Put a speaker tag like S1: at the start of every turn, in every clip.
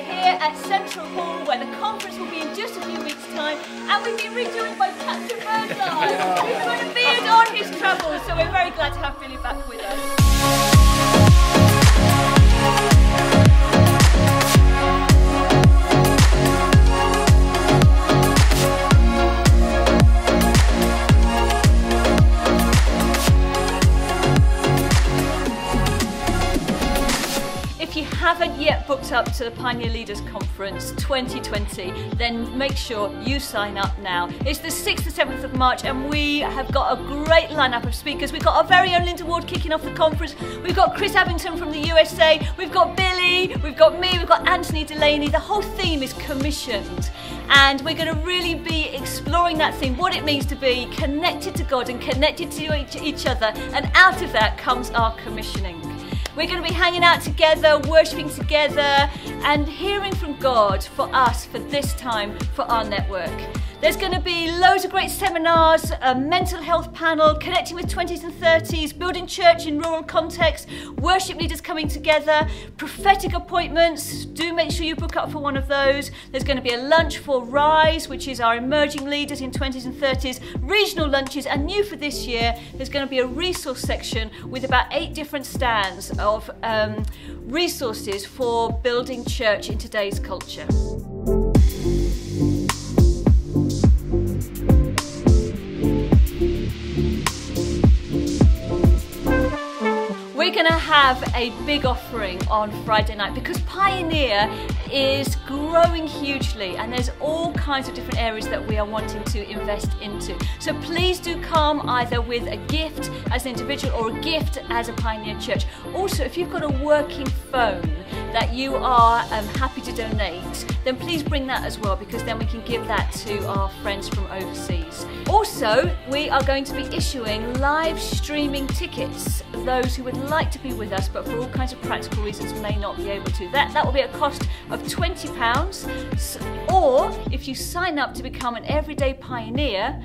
S1: here at Central Hall where the conference will be in just a few weeks' time, and we've been rejoined by Captain Birdseye, who's got a beard on his travels, so we're very glad to have Billy back with us. If you haven't yet booked up to the Pioneer Leaders Conference 2020, then make sure you sign up now. It's the 6th to 7th of March and we have got a great lineup of speakers. We've got our very own Linda Ward kicking off the conference. We've got Chris Abington from the USA. We've got Billy. We've got me. We've got Anthony Delaney. The whole theme is commissioned. And we're going to really be exploring that theme, what it means to be connected to God and connected to each other. And out of that comes our commissioning. We're going to be hanging out together, worshipping together and hearing from God for us for this time for our network. There's going to be loads of great seminars, a mental health panel, connecting with 20s and 30s, building church in rural context, worship leaders coming together, prophetic appointments. Do make sure you book up for one of those. There's going to be a lunch for Rise, which is our emerging leaders in 20s and 30s, regional lunches, and new for this year, there's going to be a resource section with about 8 different stands of resources for building church in today's culture. We're going to have a big offering on Friday night because Pioneer is growing hugely and there's all kinds of different areas that we are wanting to invest into. So please do come either with a gift as an individual or a gift as a Pioneer Church. Also, if you've got a working phone that you are happy to donate, then please bring that as well because then we can give that to our friends from overseas. Also, we are going to be issuing live streaming tickets, those who would like to be with us but for all kinds of practical reasons may not be able to. That will be a cost of £20, or if you sign up to become an everyday pioneer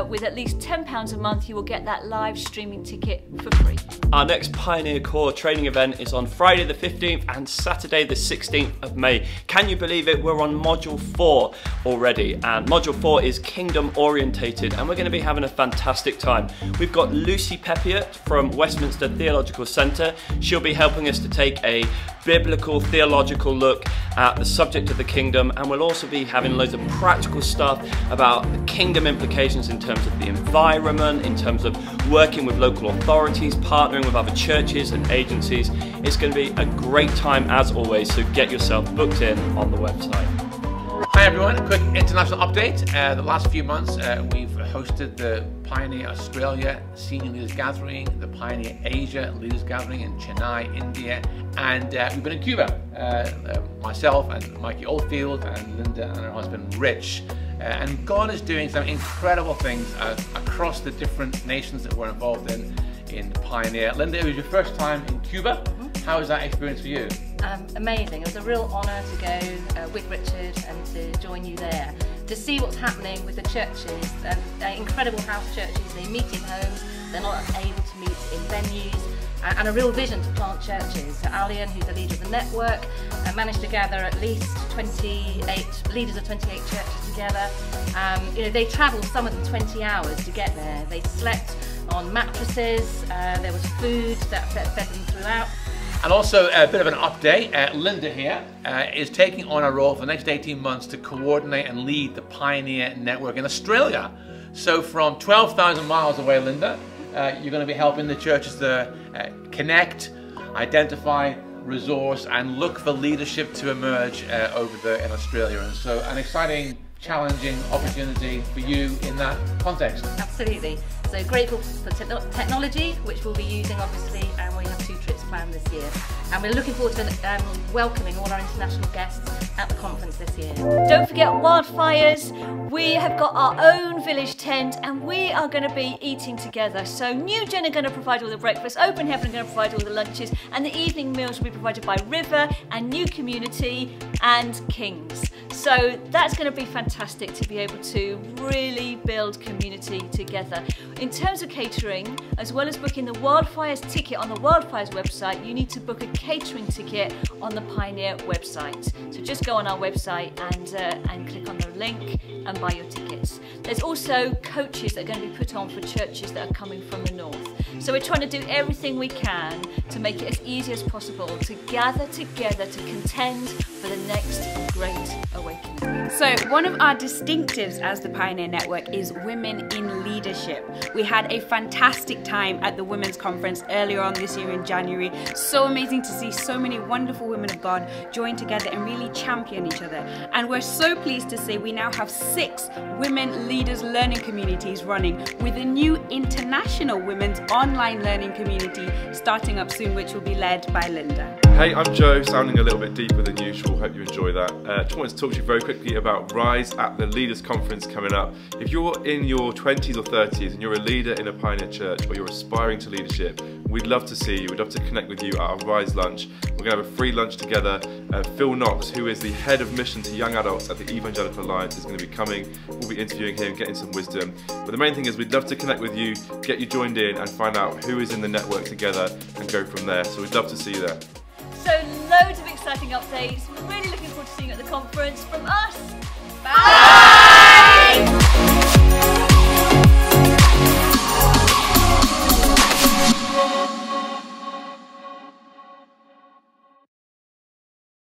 S1: with at least £10 a month, you will get that live streaming ticket for free.
S2: Our next Pioneer Core training event is on Friday the 15th and Saturday the 16th of May. Can you believe it? We're on Module 4 already, and Module 4 is Kingdom Orientated, and we're going to be having a fantastic time. We've got Lucy Peppiatt from Westminster Theological Centre. She'll be helping us to take a biblical theological look at the subject of the kingdom, and we'll also be having loads of practical stuff about the kingdom implications in terms of the environment, in terms of working with local authorities, partnering with other churches and agencies. It's going to be a great time as always, so get yourself booked in on the website.
S3: Hi everyone, a quick international update. The last few months we've hosted the Pioneer Australia Senior Leaders Gathering, the Pioneer Asia Leaders Gathering in Chennai, India, and we've been in Cuba. Myself and Mikey Oldfield and Linda and her husband Rich. And God is doing some incredible things across the different nations that we're involved in Pioneer. Linda, it was your first time in Cuba. How was that experience for you?
S4: Amazing. It was a real honour to go with Richard and to join you there, to see what's happening with the churches, incredible house churches. They meet in homes, they're not able to meet in venues, and a real vision to plant churches. So Alian, who's the leader of the network, managed to gather at least 28 leaders of 28 churches together. You know, they travelled some of them 20 hours to get there. They slept on mattresses, there was food that fed them throughout.
S3: And also a bit of an update, Linda here is taking on a role for the next 18 months to coordinate and lead the Pioneer Network in Australia. So from 12,000 miles away, Linda, you're going to be helping the churches to connect, identify, resource and look for leadership to emerge over there in Australia. And so an exciting, challenging opportunity for you in that context.
S4: Absolutely. So grateful for technology, which we'll be using obviously, and we have 2 trips planned this year. And we're looking forward to welcoming all our international guests at the conference this year.
S1: Don't forget Wildfires. We have got our own village tent and we are going to be eating together. So New Gen are going to provide all the breakfast, Open Heaven are going to provide all the lunches, and the evening meals will be provided by River and New Community and Kings. So that's going to be fantastic to be able to really build community together. In terms of catering, as well as booking the Wildfires ticket on the Wildfires website, website, you need to book a catering ticket on the Pioneer website. So just go on our website and click on the link and buy your tickets. There's also coaches that are going to be put on for churches that are coming from the north. So we're trying to do everything we can to make it as easy as possible to gather together to contend for the next great awakening.
S5: So one of our distinctives as the Pioneer Network is women in leadership. We had a fantastic time at the Women's Conference earlier on this year in January. So amazing to see so many wonderful women of God join together and really champion each other. And we're so pleased to say we now have 6 women leaders learning communities running, with a new international women's online learning community starting up soon, which will be led by Linda.
S6: Hey, I'm Joe, sounding a little bit deeper than usual. Hope you enjoy that. Just wanted to talk to you very quickly about Rise at the Leaders Conference coming up. If you're in your 20s or 30s and you're a leader in a Pioneer church, or you're aspiring to leadership, we'd love to see you. We'd love to connect with you at our Rise lunch. We're going to have a free lunch together. Phil Knox, who is the head of mission to young adults at the Evangelical Alliance, is going to be coming. We'll be interviewing him, getting some wisdom. But the main thing is we'd love to connect with you, get you joined in and find out who is in the network together and go from there. So we'd love to see you there.
S1: So loads of exciting updates. We're really looking forward to seeing you at the conference. From us, bye!